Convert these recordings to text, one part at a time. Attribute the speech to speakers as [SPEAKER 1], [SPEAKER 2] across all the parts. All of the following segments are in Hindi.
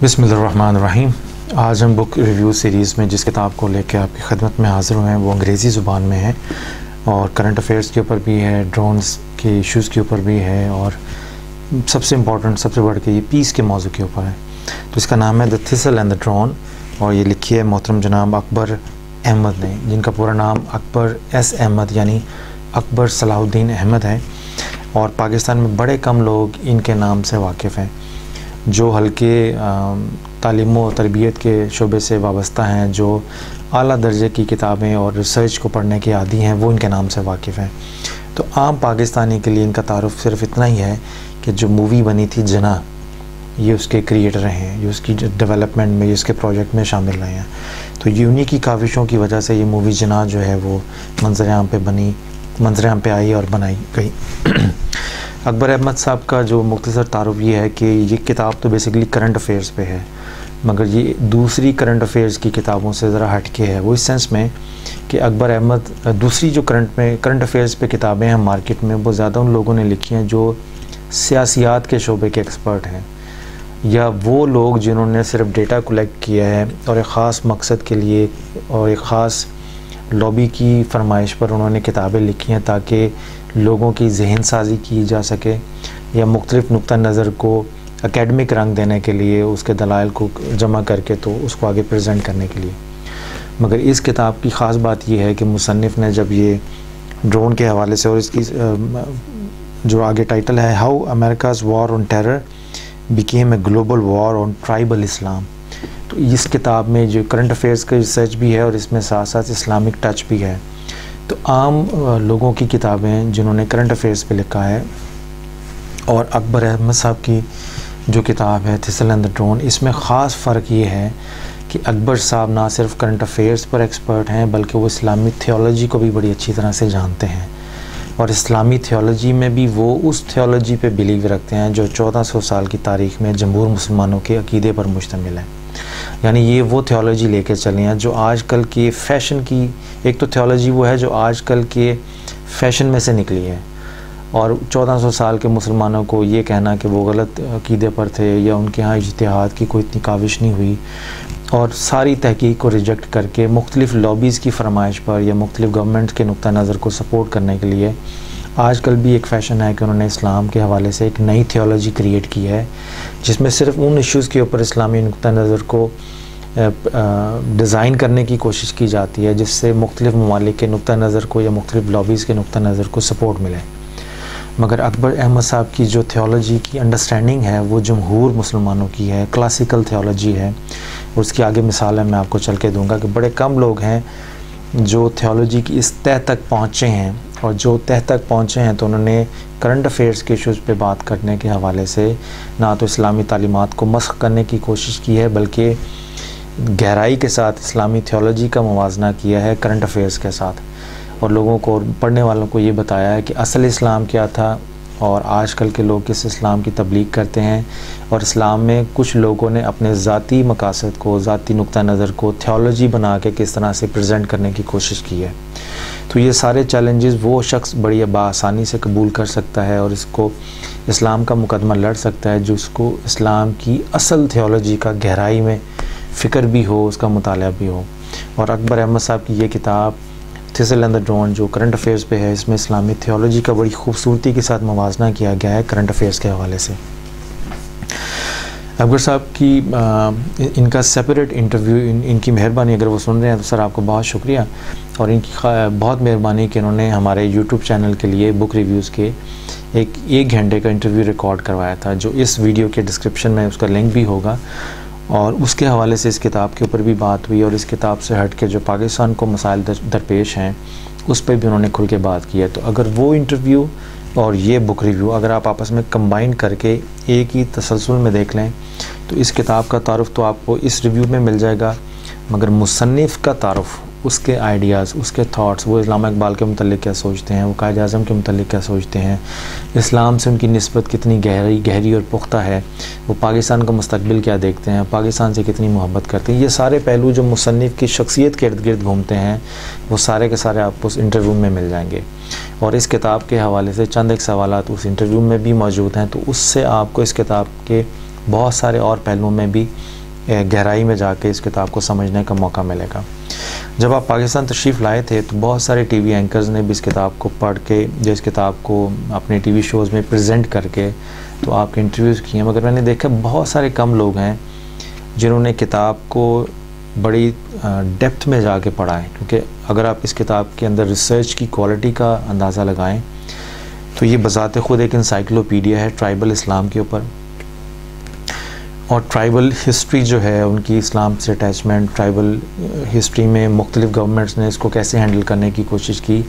[SPEAKER 1] बिस्मिल्लाहिर्रहमानिर्रहीम। आज हम बुक रिव्यू सीरीज़ में जिस किताब को लेकर आपकी खिदमत में हाज़िर हुए हैं वो अंग्रेज़ी ज़ुबान में है और करंट अफेयर्स के ऊपर भी है, ड्रोन्स के इश्यूज़ के ऊपर भी है और सबसे इम्पॉर्टेंट सबसे बढ़ के ये पीस के मौजू के ऊपर है। तो इसका नाम है the thistle and the drone और ये लिखी है मोहतरम जनाब अकबर अहमद ने, जिनका पूरा नाम अकबर एस अहमद यानी अकबर सलाहुद्दीन अहमद है और पाकिस्तान में बड़े कम लोग इनके नाम से वाकिफ़ हैं। जो हल्के तालीम व तरबियत के शोबे से वाबस्ता हैं, जो आला दर्जे की किताबें और रिसर्च को पढ़ने के आदी हैं, वो इनके नाम से वाकिफ़ हैं। तो आम पाकिस्तानी के लिए इनका तारुफ़ सिर्फ इतना ही है कि जो मूवी बनी थी जना, ये उसके क्रिएटर हैं, ये उसकी डेवलपमेंट में, ये उसके प्रोजेक्ट में शामिल रहे हैं। तो ये उन्हीं की काविशों की वजह से ये मूवी जना जो है वो मंजर-ए-आम पे बनी, मंजर-ए-आम पे आई और बनाई गई। अकबर अहमद साहब का जो मुख्तसर तारुफ़ ये है कि ये किताब तो बेसिकली करंट अफेयर्स पे है, मगर ये दूसरी करंट अफेयर्स की किताबों से ज़रा हट के है। वो इस सेंस में कि अकबर अहमद दूसरी जो करंट अफेयर्स पे किताबें हैं मार्केट में, वो ज़्यादा उन लोगों ने लिखी हैं जो सियासियात के शोबे के एक्सपर्ट हैं या वो लोग जिन्होंने सिर्फ डेटा कलेक्ट किया है और एक ख़ास मकसद के लिए और एक ख़ास लॉबी की फरमाइश पर उन्होंने किताबें लिखी हैं ताकि लोगों की जहन साजी की जा सके या मुख्तलिफ़ नुक्ता नज़र को एकेडमिक रंग देने के लिए उसके दलाइल को जमा करके तो उसको आगे प्रेजेंट करने के लिए। मगर इस किताब की ख़ास बात यह है कि मुसन्निफ़ ने जब ये ड्रोन के हवाले से और इसकी जो आगे टाइटल है how America's war on terror became a global war on tribal Islam, तो इस किताब में जो करंट अफेयर्स का रिसर्च भी है और इसमें साथ साथ इस्लामिक टच भी है। तो आम लोगों की किताबें जिन्होंने करंट अफेयर्स पे लिखा है और अकबर अहमद साहब की जो किताब है थिसल एंड द ड्रोन, इसमें ख़ास फ़र्क ये है कि अकबर साहब ना सिर्फ करंट अफेयर्स पर एक्सपर्ट हैं बल्कि वो इस्लामी थियोलॉजी को भी बड़ी अच्छी तरह से जानते हैं और इस्लामी थियोलॉजी में भी वो उस थियोलॉजी पे बिलीव रखते हैं जो 1400 साल की तारीख़ में जमहूर मुसलमानों के अक़ीदे पर मुश्तमिल है। यानी ये वो थियोलॉजी लेके चले हैं जो आजकल के फ़ैशन की, एक तो थियोलॉजी वो है जो आजकल के फ़ैशन में से निकली है और 1400 साल के मुसलमानों को ये कहना कि वो गलत अक़ीदे पर थे या उनके यहाँ इज्तिहाद की कोई इतनी काविश नहीं हुई और सारी तहकीक को रिजेक्ट करके मुख्तलिफ़ लॉबीज़ की फरमाइश पर या मुख्तलिफ़ गवर्नमेंट के नुक्ता नज़र को सपोर्ट करने के लिए आजकल भी एक फ़ैशन है कि उन्होंने इस्लाम के हवाले से एक नई थियोलॉजी क्रिएट की है जिसमें सिर्फ उन इश्यूज़ के ऊपर इस्लामी नुक्ता नज़र को डिज़ाइन करने की कोशिश की जाती है जिससे मुख्तलिफ़ ममालिक के नुक्ता नज़र को या मुख्तलिफ़ लॉबीज़ के नुक्ता नज़र को सपोर्ट मिले। मगर अकबर अहमद साहब की जो थियोलॉजी की अंडरस्टैंडिंग है वो जमहूर मुसलमानों की है, क्लासिकल थियोलॉजी है। उसकी आगे मिसाल है मैं आपको चल के दूँगा कि बड़े कम लोग हैं जो थियोलॉजी की इस तह तक पहुँचे हैं और जो तह तक पहुँचे हैं तो उन्होंने करंट अफेयर्स के इशूज़ पे बात करने के हवाले से ना तो इस्लामी तालीमात को मस्ख़ करने की कोशिश की है बल्कि गहराई के साथ इस्लामी थियोलॉजी का मुवाजना किया है करंट अफेयर्स के साथ और लोगों को, पढ़ने वालों को ये बताया है कि असल इस्लाम क्या था और आजकल के लोग किस इस्लाम की तबलीग करते हैं और इस्लाम में कुछ लोगों ने अपने ज़ाती मकासद को, ज़ाती नुक्ता नज़र को थियोलॉजी बना के किस तरह से प्रेजेंट करने की कोशिश की है। तो ये सारे चैलेंजेस वो शख्स बड़ी बासानी से कबूल कर सकता है और इसको इस्लाम का मुकदमा लड़ सकता है जिसको इस्लाम की असल थियोलॉजी का गहराई में फ़िक्र भी हो, उसका मुताला भी हो। और अकबर अहमद साहब की ये किताब थिसल एंड द ड्रोन जो करंट अफेयर्स पे है, इसमें इस्लामी थियोलॉजी का बड़ी खूबसूरती के साथ मुवाजना किया गया है करंट अफेयर्स के हवाले से। अकबर साहब की इनका सेपरेट इंटरव्यू, इनकी मेहरबानी, अगर वो सुन रहे हैं तो सर आपको बहुत शुक्रिया और इनकी बहुत मेहरबानी कि इन्होंने हमारे यूट्यूब चैनल के लिए बुक रिव्यूज़ के एक घंटे का इंटरव्यू रिकॉर्ड करवाया था जो इस वीडियो के डिस्क्रिप्शन में उसका लिंक भी होगा और उसके हवाले से इस किताब के ऊपर भी बात हुई और इस किताब से हट के जो पाकिस्तान को मसाइल दरपेश हैं उस पर भी उन्होंने खुल के बात की है। तो अगर वो इंटरव्यू और ये बुक रिव्यू अगर आप आपस में कंबाइन करके एक ही तसलसल में देख लें तो इस किताब का तारुफ़ तो आपको इस रिव्यू में मिल जाएगा, मगर मुसन्निफ़ का तारुफ़, उसके आइडियाज़, उसके थॉट्स, वो इल्लामा इकबाल के मुतल्लिक़ क्या सोचते हैं, वो कायद आज़म के मुतल्लिक़ क्या सोचते हैं, इस्लाम से उनकी निस्बत कितनी गहरी और पुख्ता है, वो पाकिस्तान का मुस्तक़बिल क्या देखते हैं, पाकिस्तान से कितनी मोहब्बत करते हैं, ये सारे पहलू जो मुसन्निफ़ की शख्सियत के इर्द गिर्द घूमते हैं वो सारे के सारे आपको उस इंटरव्यू में मिल जाएंगे। और इस किताब के हवाले से चंद एक सवालात उस इंटरव्यू में भी मौजूद हैं तो उससे आपको इस किताब के बहुत सारे और पहलुओं में भी गहराई में जाके इस किताब को समझने का मौका मिलेगा। जब आप पाकिस्तान तशरीफ़ लाए थे तो बहुत सारे टीवी एंकर्स ने भी इस किताब को पढ़ के, जो इस किताब को अपने टीवी शोज़ में प्रेजेंट करके तो आपके इंटरव्यूज़ किए, मगर मैंने देखा बहुत सारे कम लोग हैं जिन्होंने किताब को बड़ी डेप्थ में जाके पढ़ा है। क्योंकि अगर आप इस किताब के अंदर रिसर्च की क्वालिटी का अंदाज़ा लगाएं तो ये बज़ाते ख़ुद एक इंसाइक्लोपीडिया है ट्राइबल इस्लाम के ऊपर, और ट्राइबल हिस्ट्री जो है उनकी इस्लाम से अटैचमेंट, ट्राइबल हिस्ट्री में मुख्तलिफ़ गवर्नमेंट्स ने इसको कैसे हैंडल करने की कोशिश की।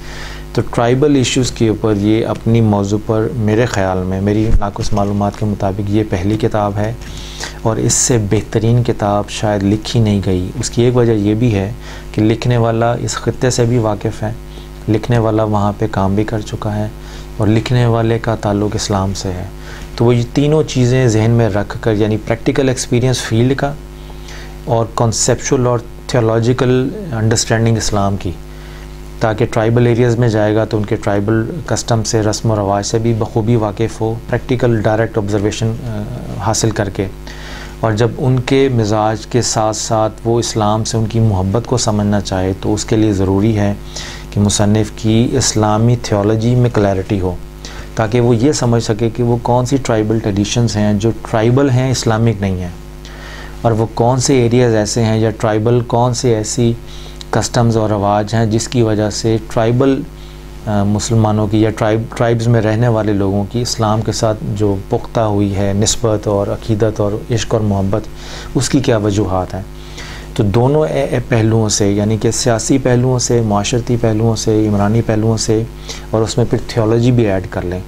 [SPEAKER 1] तो ट्राइबल इश्यूज़ के ऊपर ये अपनी मौजू पर मेरे ख़्याल में, मेरी नाक़ुस मालूमात के मुताबिक ये पहली किताब है, और इससे बेहतरीन किताब शायद लिखी नहीं गई। उसकी एक वजह यह भी है कि लिखने वाला इस ख़ित्ते से भी वाकिफ़ है, लिखने वाला वहाँ पे काम भी कर चुका है, और लिखने वाले का ताल्लुक़ इस्लाम से है। तो वो ये तीनों चीज़ें जहन में रख कर, यानी प्रैक्टिकल एक्सपीरियंस फील्ड का और कॉन्सेप्चुअल और थियोलॉजिकल अंडरस्टैंडिंग इस्लाम की, ताकि ट्राइबल एरियाज़ में जाएगा तो उनके ट्राइबल कस्टम से, रस्म और रवाज से भी बखूबी वाकिफ़ हो, प्रैक्टिकल डायरेक्ट ऑब्जर्वेशन हासिल करके, और जब उनके मिजाज के साथ साथ वो इस्लाम से उनकी मोहब्बत को समझना चाहे तो उसके लिए ज़रूरी है कि मुसन्निफ़ की इस्लामी थियोलॉजी में क्लैरिटी हो, ताकि वो ये समझ सके कि वो कौन सी ट्राइबल ट्रेडिशंस हैं जो ट्राइबल हैं, इस्लामिक नहीं हैं, और वो कौन से एरियाज़ ऐसे हैं या ट्राइबल कौन से ऐसी कस्टम्स और रवाज हैं जिसकी वजह से ट्राइबल मुसलमानों की या ट्राइब्स में रहने वाले लोगों की इस्लाम के साथ जो पुख्ता हुई है निस्बत और अक़ीदत और इश्क और मोहब्बत, उसकी क्या वजूहात हैं। तो दोनों पहलुओं से, यानी कि सियासी पहलुओं से, माशरती पहलुओं से, इमरानी पहलुओं से, और उसमें फिर थियोलॉजी भी ऐड कर लें,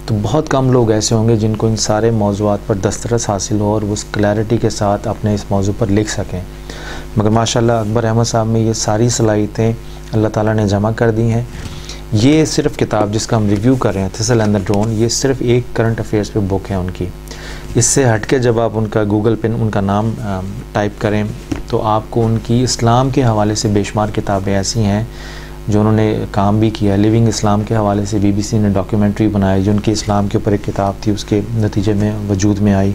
[SPEAKER 1] तो बहुत कम लोग ऐसे होंगे जिनको इन सारे मौज़ूआत पर दस्तरस हासिल हो और उस क्लैरिटी के साथ अपने इस मौजू पर लिख सकें। मगर माशाल्लाह अकबर अहमद साहब में ये सारी सलाहियतें अल्लाह ताला ने जमा कर दी हैं। ये सिर्फ़ किताब जिसका हम रिव्यू कर रहे हैं, थिसल एंड द ड्रोन, ये सिर्फ़ एक करंट अफेयर्स पे बुक है उनकी। इससे हट के जब आप उनका गूगल पे उनका नाम टाइप करें तो आपको उनकी इस्लाम के हवाले से बेशुमार किताबें ऐसी हैं जो उन्होंने काम भी किया। लिविंग इस्लाम के हवाले से BBC ने डॉक्यूमेंट्री बनाई जो उनकी इस्लाम के ऊपर एक किताब थी, उसके नतीजे में वजूद में आई।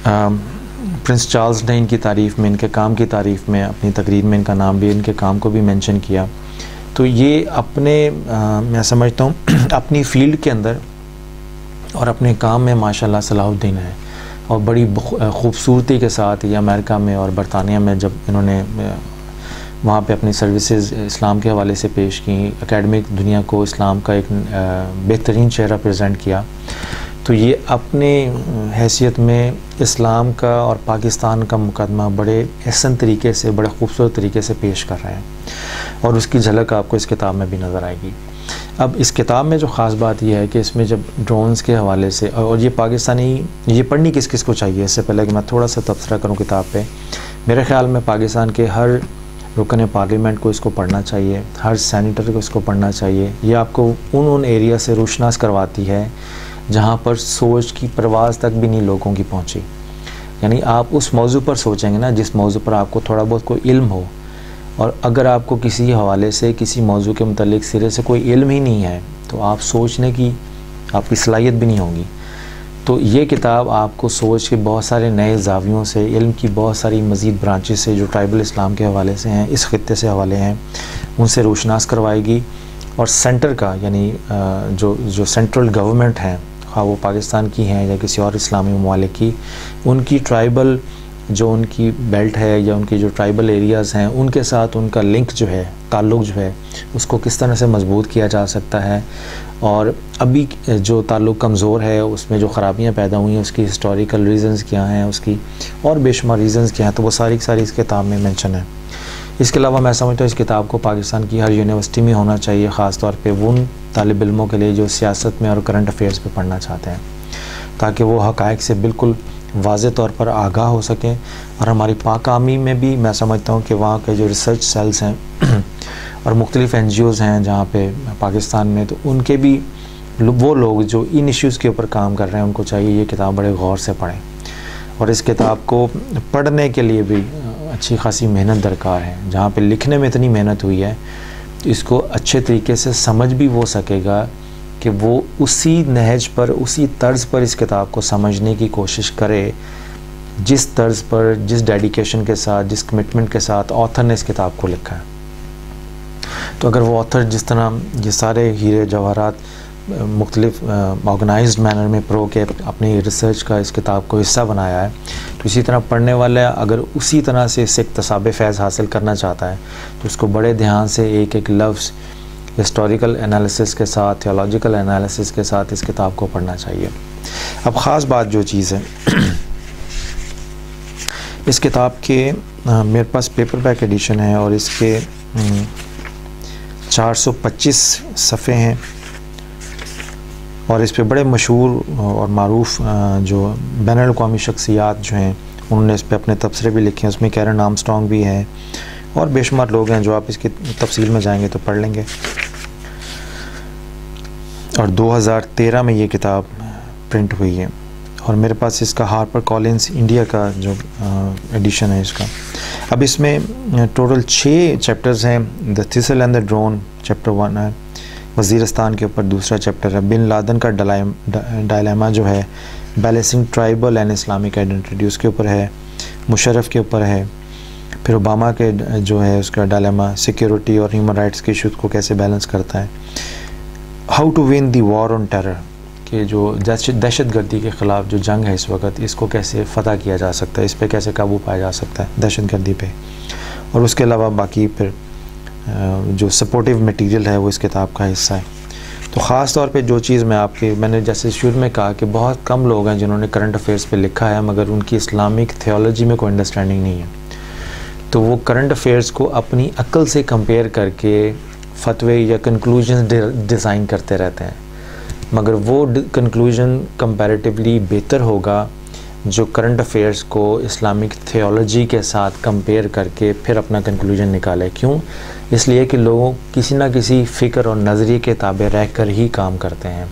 [SPEAKER 1] प्रिंस चार्ल्स ने इनकी तारीफ़ में, इनके काम की तारीफ़ में अपनी तकरीर में इनका नाम भी, इनके काम को भी मेंशन किया। तो ये अपने मैं समझता हूँ अपनी फ़ील्ड के अंदर और अपने काम में माशाल्लाह सलाहुद्दीन है, और बड़ी ख़ूबसूरती के साथ ये अमेरिका में और बरतानिया में जब इन्होंने वहाँ पे अपनी सर्विसेज इस्लाम के हवाले से पेश की, एकेडमिक दुनिया को इस्लाम का एक बेहतरीन चेहरा प्रेजेंट किया, तो ये अपने हैसियत में इस्लाम का और पाकिस्तान का मुकदमा बड़े एहसन तरीके से, बड़े ख़ूबसूरत तरीके से पेश कर रहे हैं, और उसकी झलक आपको इस किताब में भी नज़र आएगी। अब इस किताब में जो ख़ास बात यह है कि इसमें जब ड्रोन्स के हवाले से, और ये पाकिस्तानी, ये पढ़नी किस किस को चाहिए, इससे पहले कि मैं थोड़ा सा तबसरा करूँ किताब पे, मेरे ख़्याल में पाकिस्तान के हर रुकन पार्लियामेंट को इसको पढ़ना चाहिए, हर सैनिटर को इसको पढ़ना चाहिए। ये आपको उन एरिया से रोशनास करवाती है जहाँ पर सोच की परवाज़ तक भी नहीं लोगों की पहुँची। यानी आप उस मौजू पर सोचेंगे ना जिस मौजू पर आपको थोड़ा बहुत कोई इल्म हो, और अगर आपको किसी हवाले से, किसी मौजू के मुतालिक सिरे से कोई इल्म ही नहीं है तो आप सोचने की आपकी सलाहियत भी नहीं होगी। तो ये किताब आपको सोच के बहुत सारे नए जावियों से, इल्म की बहुत सारी मज़ीद ब्रांचेस से जो ट्राइबल इस्लाम के हवाले से हैं, इस खित्ते से हवाले हैं, उनसे रोशनास करवाएगी। और सेंटर का, यानी जो सेंट्रल गवर्नमेंट हैं, हाँ वो पाकिस्तान की हैं या किसी और इस्लामी ममालिक की, उनकी ट्राइबल जो उनकी बेल्ट है या उनकी जो ट्राइबल एरियाज़ हैं, उनके साथ उनका लिंक जो है, ताल्लुक़ जो है, उसको किस तरह से मजबूत किया जा सकता है, और अभी जो ताल्लुक़ कमज़ोर है उसमें जो ख़राबियाँ पैदा हुई हैं उसकी हिस्टोरिकल रीज़न्स क्या हैं, उसकी और बेशुमार रीज़न्स क्या हैं, तो वो सारी की सारी इस किताब में मेंशन है। इसके अलावा मैं समझता हूँ इस किताब को पाकिस्तान की हर यूनिवर्सिटी में होना चाहिए, ख़ास तौर पे उन तालिब इल्मों के लिए जो सियासत में और करंट अफेयर्स पे पढ़ना चाहते हैं, ताकि वो हक़ाइक़ से बिल्कुल वाज़ेह तौर पर आगाह हो सकें। और हमारी पाक आर्मी में भी मैं समझता हूँ कि वहाँ के जो रिसर्च सेल्स हैं और मुख्तलिफ़ NGOs हैं जहाँ पे पाकिस्तान में, तो उनके भी वो लोग जो इन इश्यूज़ के ऊपर काम कर रहे हैं, उनको चाहिए ये किताब बड़े गौर से पढ़ें। और इस किताब को पढ़ने के लिए भी अच्छी खासी मेहनत दरकार है। जहाँ पे लिखने में इतनी मेहनत हुई है, इसको अच्छे तरीके से समझ भी वो सकेगा कि वो उसी नहज पर, उसी तर्ज़ पर इस किताब को समझने की कोशिश करे जिस तर्ज़ पर, जिस डेडिकेशन के साथ, जिस कमिटमेंट के साथ ऑथर ने इस किताब को लिखा है। तो अगर वो ऑथर जिस तरह ये सारे हीरे जवाहरात मुख्तलिफ ऑर्गेनाइज्ड मैनर में प्रो के अपनी रिसर्च का इस किताब को हिस्सा बनाया है, तो इसी तरह पढ़ने वाला अगर उसी तरह से इससे इक्तसाब फ़ैज़ हासिल करना चाहता है तो उसको बड़े ध्यान से एक एक लफ्ज़ हिस्टोरिकल एनालिसिस के साथ, थियोलॉजिकल एनालिसिस के साथ इस किताब को पढ़ना चाहिए। अब ख़ास बात जो चीज़ है इस किताब के मेरे पास पेपर बैक एडिशन है और इसके 425 सफ़े हैं और इस पे बड़े मशहूर और मारूफ जो बैनुल-अक़वामी शख्सियात जो हैं उन्होंने इस पे अपने तबसरे भी लिखे हैं। उसमें कैरन आर्मस्ट्रॉन्ग भी है और बेशुमार लोग हैं जो आप इसकी तफसील में जाएंगे तो पढ़ लेंगे। और 2013 में ये किताब प्रिंट हुई है और मेरे पास इसका हार्पर कॉलिंस इंडिया का जो एडिशन है इसका। अब इसमें टोटल 6 चैप्टर्स हैं। The thistle and the drone chapter 1 है, वज़ीरिस्तान के ऊपर दूसरा चैप्टर है, बिन लादेन का डायलेमा जो है, balancing tribal and Islamic identity उसके ऊपर है, मुशर्रफ के ऊपर है, फिर ओबामा के जो है उसका डायलेमा सिक्योरिटी और ह्यूमन राइट्स के इशूज़ को कैसे बैलेंस करता है, how to win the war on terror कि जो दहशतगर्दी के ख़िलाफ़ जो जंग है इस वक्त इसको कैसे फ़तह किया जा सकता है, इस पर कैसे काबू पाया जा सकता है दहशतगर्दी पे। और उसके अलावा बाकी फिर जो सपोर्टिव मटेरियल है वो इस किताब का हिस्सा है। तो ख़ास तौर पे जो चीज़ मैंने जैसे शुरू में कहा कि बहुत कम लोग हैं जिन्होंने करंट अफेयर्स पे लिखा है मगर उनकी इस्लामिक थियोलॉजी में कोई अंडरस्टैंडिंग नहीं है, तो वो करंट अफेयर्स को अपनी अक्ल से कंपेयर करके फतवे या कंक्लूजन डिज़ाइन करते रहते हैं, मगर वो कंक्लूजन कंपैरेटिवली बेहतर होगा जो करंट अफेयर्स को इस्लामिक थियोलॉजी के साथ कंपेयर करके फिर अपना कंक्लूजन निकाले। क्यों? इसलिए कि लोग किसी ना किसी फ़िक्र और नज़रिए के ताबे रह कर ही काम करते हैं।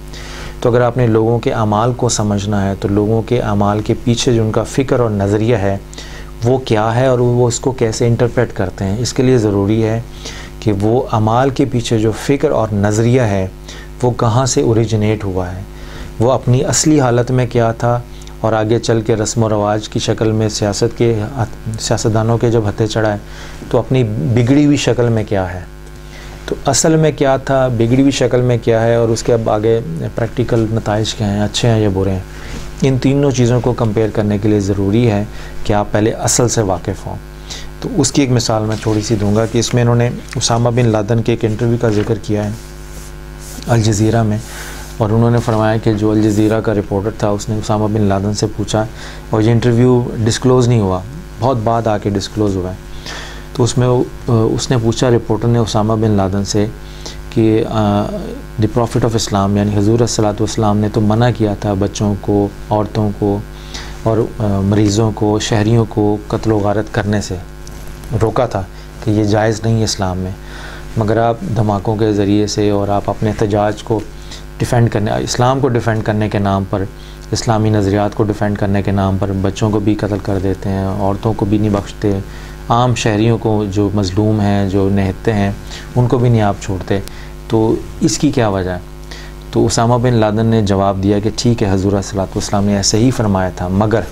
[SPEAKER 1] तो अगर आपने लोगों के अमाल को समझना है तो लोगों के अमाल के पीछे जो उनका फ़िक्र और नज़रिया है वो क्या है और वो उसको कैसे इंटरप्रेट करते हैं, इसके लिए ज़रूरी है कि वो अमाल के पीछे जो फ़िक्र और नज़रिया है वो कहाँ से ओरिजिनेट हुआ है, वो अपनी असली हालत में क्या था और आगे चल के रस्म व रवाज की शक्ल में सियासतदानों के जब हत्थे चढ़ाए तो अपनी बिगड़ी हुई शक्ल में क्या है, तो असल में क्या था, बिगड़ी हुई शक्ल में क्या है और उसके अब आगे प्रैक्टिकल नताइज क्या हैं, अच्छे हैं या बुरे हैं। इन तीनों चीज़ों को कंपेयर करने के लिए ज़रूरी है कि आप पहले असल से वाकिफ़ हों। तो उसकी एक मिसाल मैं थोड़ी सी दूंगा कि इसमें इन्होंने उसामा बिन लादेन के एक इंटरव्यू का जिक्र किया है अल जज़ीरा में, और उन्होंने फरमाया कि जो अल जज़ीरा का रिपोर्टर था उसने उसामा बिन लादेन से पूछा और ये इंटरव्यू डिस्क्लोज़ नहीं हुआ, बहुत बाद आके डिस्क्लोज़ हुआ है। तो उसमें उसने पूछा, रिपोर्टर ने उसामा बिन लादेन से कि द प्रॉफिट ऑफ इस्लाम यानी हुज़ूर सल्लल्लाहु अलैहि वसल्लम ने तो मना किया था बच्चों को, औरतों को और मरीज़ों को, शहरियों को कत्ल व गारत करने से रोका था कि ये जायज़ नहीं है इस्लाम में, मगर आप धमाकों के ज़रिए से और आप अपने एहतजाज को डिफ़ेंड करने, इस्लाम को डिफ़ेंड करने के नाम पर, इस्लामी नज़रियात को डिफ़ेंड करने के नाम पर बच्चों को भी कत्ल कर देते हैं, औरतों को भी नहीं बख्शते, आम शहरियों को जो मज़लूम हैं, जो निहत्ते हैं, उनको भी नहीं आप छोड़ते, तो इसकी क्या वजह है? तो उसामा बिन लादेन ने जवाब दिया कि ठीक है, हुज़ूर सल्लल्लाहु अलैहि वसल्लम ने ऐसे ही फरमाया था, मगर।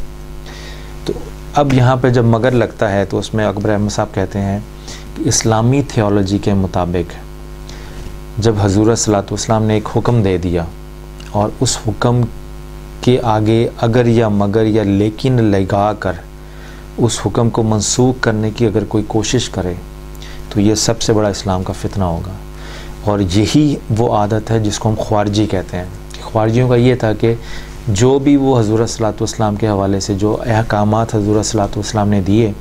[SPEAKER 1] तो अब यहाँ पर जब मगर लगता है तो उसमें अकबर अहमद साहब कहते हैं कि इस्लामी थियोलॉजी के मुताबिक जब हुज़ूर सल्लल्लाहु अलैहि वसल्लम ने एक हुक्म दे दिया और उस हुक्म के आगे अगर या मगर या लेकिन लगा कर उस हुक्म को मनसूख करने की अगर कोई कोशिश करे तो ये सबसे बड़ा इस्लाम का फितना होगा। और यही वो आदत है जिसको हम ख्वारजी कहते हैं। ख्वारजियों का ये था कि जो भी वो हुज़ूर सल्लल्लाहु अलैहि वसल्लम के हवाले से जो अहकामात हुज़ूर सल्लल्लाहु अलैहि वसल्लम ने दिए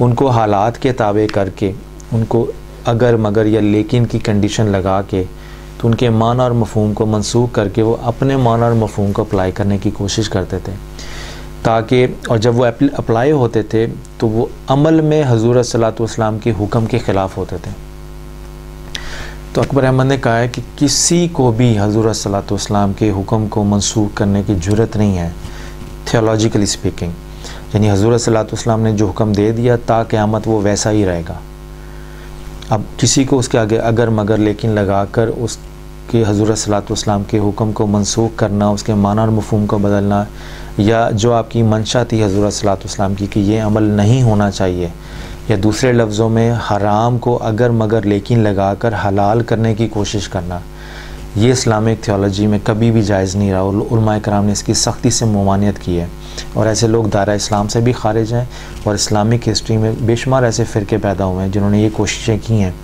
[SPEAKER 1] उनको हालात के ताबे करके, उनको अगर मगर या लेकिन की कंडीशन लगा के, तो उनके माना और मफ़हूम को मनसूख करके वो अपने माना और मफ़हूम को अप्लाई करने की कोशिश करते थे, ताकि और जब वो अप्लाई होते थे तो वो अमल में हुज़ूर सल्लल्लाहु अलैहि वसल्लम के हुक्म के ख़िलाफ़ होते थे। तो अकबर अहमद ने कहा है कि किसी को भी हुज़ूर सल्लल्लाहु अलैहि वसल्लम के हुक्म को मनसूख करने की ज़रूरत नहीं है थियोलॉजिकली स्पीकिंग, यानी हुज़ूर सल्लल्लाहु अलैहि वसल्लम ने जो हुक्म दे दिया ता क़यामत वो वैसा ही रहेगा। अब किसी को उसके आगे अगर मगर लेकिन लगा कर कि हज़ूर सल्लल्लाहु अलैहि वसल्लम के हुक्म को मनसूख करना, उसके माना और मफ़हूम को बदलना, या जो आपकी मंशा थी हज़ूर सल्लल्लाहु अलैहि वसल्लम की कि ये अमल नहीं होना चाहिए, या दूसरे लफ्ज़ों में हराम को अगर मगर लेकिन लगाकर हलाल करने की कोशिश करना, ये इस्लामिक थियोलॉजी में कभी भी जायज़ नहीं रहा। उलमाए कराम ने इसकी सख्ती से ममानियत की है और ऐसे लोग दायरा इस्लाम से भी खारिज हैं और इस्लामिक हिस्ट्री में बेशुमार ऐसे फ़िरके पैदा हुए हैं जिन्होंने ये कोशिशें की हैं।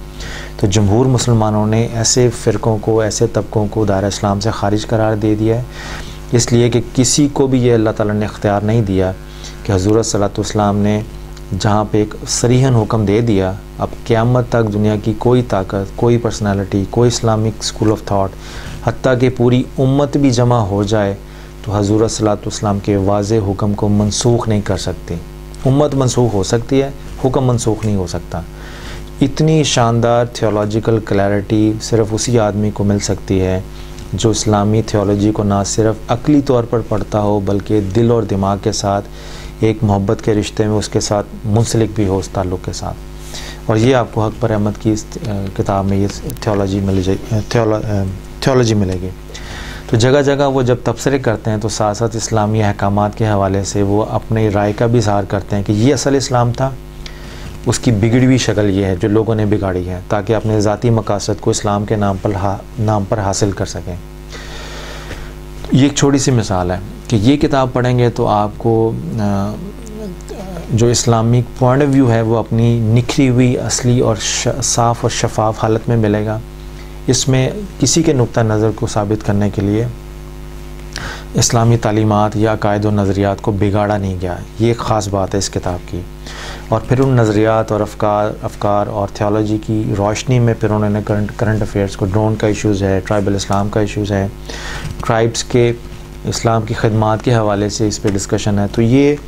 [SPEAKER 1] तो जमहूर मुसलमानों ने ऐसे फ़िरक़ों को, ऐसे तबकों को दायरा इस्लाम से खारिज करार दे दिया है, इसलिए कि किसी को भी ये अल्लाह ताला ने इख्तियार नहीं दिया कि हज़ूर सल्लल्लाहु अलैहि वसल्लम ने जहाँ पे एक सरीहन हुक्म दे दिया, अब क़यामत तक दुनिया की कोई ताकत, कोई पर्सनालिटी, कोई इस्लामिक स्कूल ऑफ थाट, हत्ता कि पूरी उम्मत भी जमा हो जाए तो हज़ूर सल्लल्लाहु अलैहि वसल्लम के वाज़े हुक्म को मनसूख नहीं कर सकती। उम्मत मनसूख हो सकती है, हुक्म मनसूख नहीं हो सकता। इतनी शानदार थियोलॉजिकल क्लैरिटी सिर्फ़ उसी आदमी को मिल सकती है जो इस्लामी थियोलॉजी को ना सिर्फ अक़ली तौर पर पढ़ता हो बल्कि दिल और दिमाग के साथ एक मोहब्बत के रिश्ते में उसके साथ मुंसलिक भी हो उस ताल्लुक़ के साथ। और ये आपको हक पर अहमद की इस किताब में ये थियोलॉजी मिलेगी। तो जगह जगह वो जब तबसरे करते हैं तो साथ साथ इस्लामी अहकामात के हवाले से वो अपने राय का भी इज़हार करते हैं कि ये असल इस्लाम था, उसकी बिगड़ी हुई शक्ल ये है जो लोगों ने बिगाड़ी है, ताकि अपने ज़ाती मकासद को इस्लाम के नाम पर हासिल कर सकें। ये एक छोटी सी मिसाल है कि ये किताब पढ़ेंगे तो आपको जो इस्लामिक पॉइंट ऑफ व्यू है वो अपनी निखरी हुई, असली और साफ़ और शफाफ हालत में मिलेगा। इसमें किसी के नुक्ता नज़र को साबित करने के लिए इस्लामी तालीमात या अकायद और नज़रियात को बिगाड़ा नहीं गया। ये एक ख़ास बात है इस किताब की। और फिर उन नज़रियात और अफ़कार और थियोलॉजी की रोशनी में फिर उन्होंने करंट अफेयर्स को, ड्रोन का इश्यूज़ है, ट्राइबल इस्लाम का इश्यूज़ है, ट्राइब्स के इस्लाम की खिदमात के हवाले से इस पे डिस्कशन है। तो ये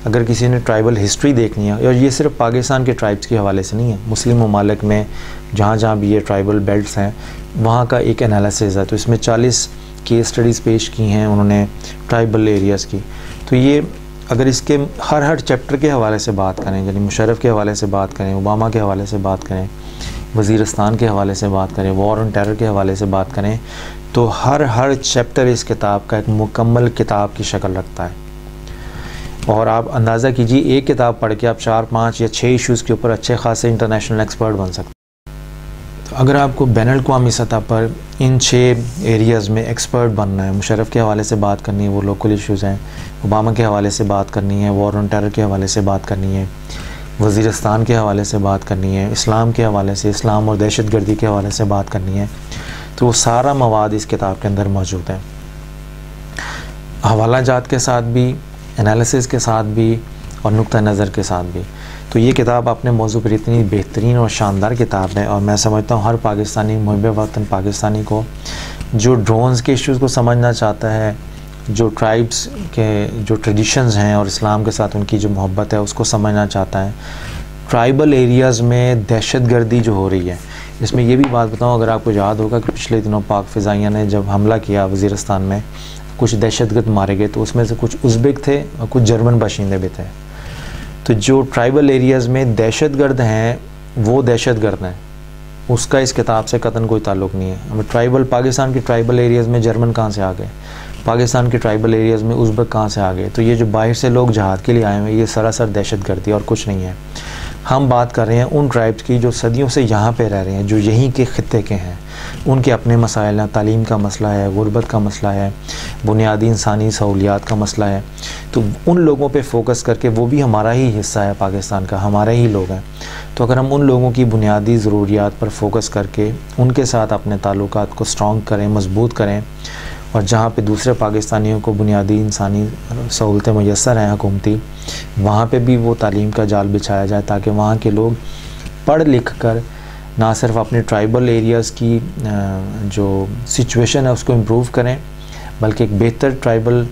[SPEAKER 1] अगर किसी ने ट्राइबल हिस्ट्री देखनी है, और ये सिर्फ पाकिस्तान के ट्राइब्स के हवाले से नहीं है, मुस्लिम ममालिक में जहाँ जहाँ भी ये ट्राइबल बेल्ट्स हैं वहाँ का एक एनालिसिस है। तो इसमें 40 केस स्टडीज़ पेश की हैं उन्होंने ट्राइबल एरियाज़ की। तो ये अगर इसके हर चैप्टर के हवाले से बात करें, यानी मुशर्रफ के हवाले से बात करें, ओबामा के हवाले से बात करें, वज़ीरिस्तान के हवाले से बात करें, वॉर ऑन टेरर के हवाले से बात करें, तो हर चैप्टर इस किताब का एक मुकम्मल किताब की शक्ल रखता है। और आप अंदाज़ा कीजिए एक किताब पढ़ के आप 4, 5 या 6 इश्यूज़ के ऊपर अच्छे खासे इंटरनेशनल एक्सपर्ट बन सकते हैं। तो अगर आपको बैनुल-अक़वामी सतह पर इन 6 एरियाज़ में एक्सपर्ट बनना है, मुशर्रफ के हवाले से बात करनी है, वो लोकल इश्यूज़ हैं, ओबामा के हवाले से बात करनी है, वॉर ऑन टेरर के हवाले से बात करनी है, वज़ीरिस्तान के हवाले से बात करनी है, इस्लाम के हवाले से, इस्लाम और दहशतगर्दी के हवाले से बात करनी है, तो वो सारा मवाद इस किताब के अंदर मौजूद है। हवाला जात के साथ भी, एनालिसिस के साथ भी और नुक्ता नज़र के साथ भी। तो ये किताब अपने मौजू पर इतनी बेहतरीन और शानदार किताब है, और मैं समझता हूँ हर पाकिस्तानी, मुहिब वतन पाकिस्तानी को जो ड्रोन्स के इश्यूज़ को समझना चाहता है, जो ट्राइब्स के जो ट्रेडिशंस हैं और इस्लाम के साथ उनकी जो मोहब्बत है उसको समझना चाहता है, ट्राइबल एरियाज़ में दहशतगर्दी जो हो रही है, इसमें ये भी बात बताऊँ, अगर आपको याद होगा कि पिछले दिनों पाक फ़िज़ाइया ने जब हमला किया वज़ीरिस्तान में, कुछ दहशतगर्द मारे गए, तो उसमें से कुछ उज़्बेक थे और कुछ जर्मन बाशिंदे भी थे। तो जो ट्राइबल एरियाज़ में दहशतगर्द हैं वो दहशतगर्द हैं, उसका इस किताब से कतन कोई ताल्लुक़ नहीं है। हमें ट्राइबल, पाकिस्तान के ट्राइबल एरियाज़ में जर्मन कहाँ से आ गए, पाकिस्तान के ट्राइबल एरियाज़ में उज़्बेक कहाँ से आ गए? तो ये जो बाहर से लोग जहाद के लिए आए हुए हैं, ये सरासर दहशतगर्दी और कुछ नहीं है। हम बात कर रहे हैं उन ट्राइब्स की जो सदियों से यहाँ पे रह रहे हैं, जो यहीं के ख़ित्ते के हैं, उनके अपने मसाइल हैं, तालीम का मसला है, गुरबत का मसला है, बुनियादी इंसानी सहूलियात का मसला है। तो उन लोगों पे फोकस करके, वो भी हमारा ही हिस्सा है पाकिस्तान का, हमारे ही लोग हैं, तो अगर हम उन लोगों की बुनियादी ज़रूरियात पर फोकस करके उनके साथ अपने ताल्लुकात को स्ट्रॉन्ग करें, मजबूत करें, और जहाँ पे दूसरे पाकिस्तानियों को बुनियादी इंसानी सहूलतें मुयस्सर हैं हुकूमती, वहाँ पे भी वो तालीम का जाल बिछाया जाए, ताकि वहाँ के लोग पढ़ लिख कर ना सिर्फ अपने ट्राइबल एरियाज़ की जो सिचुएशन है उसको इम्प्रूव करें, बल्कि एक बेहतर ट्राइबल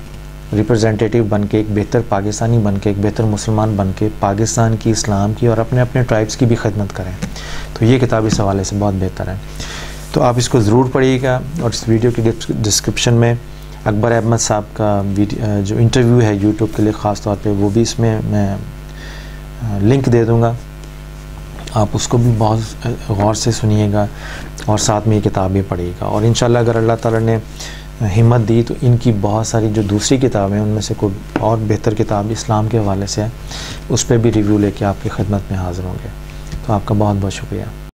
[SPEAKER 1] रिप्रेजेंटेटिव बन के, एक बेहतर पाकिस्तानी बन के, एक बेहतर मुसलमान बन के पाकिस्तान की, इस्लाम की और अपने अपने ट्राइब्स की भी खिदमत करें। तो ये किताब इस हवाले से बहुत बेहतर है, तो आप इसको ज़रूर पढ़िएगा। और इस वीडियो की डिस्क्रिप्शन में अकबर अहमद साहब का जो इंटरव्यू है यूट्यूब के लिए ख़ास तौर पे, वो भी इसमें मैं लिंक दे दूँगा, आप उसको भी बहुत गौर से सुनिएगा और साथ में ये किताब भी पढ़िएगा। और इंशाल्लाह अगर अल्लाह ताला ने हिम्मत दी तो इनकी बहुत सारी जो दूसरी किताबें हैं उनमें से कोई और बेहतर किताब इस्लाम के हवाले से है, उस पर भी रिव्यू लेके आपकी खिदमत में हाज़िर होंगे। तो आपका बहुत बहुत शुक्रिया।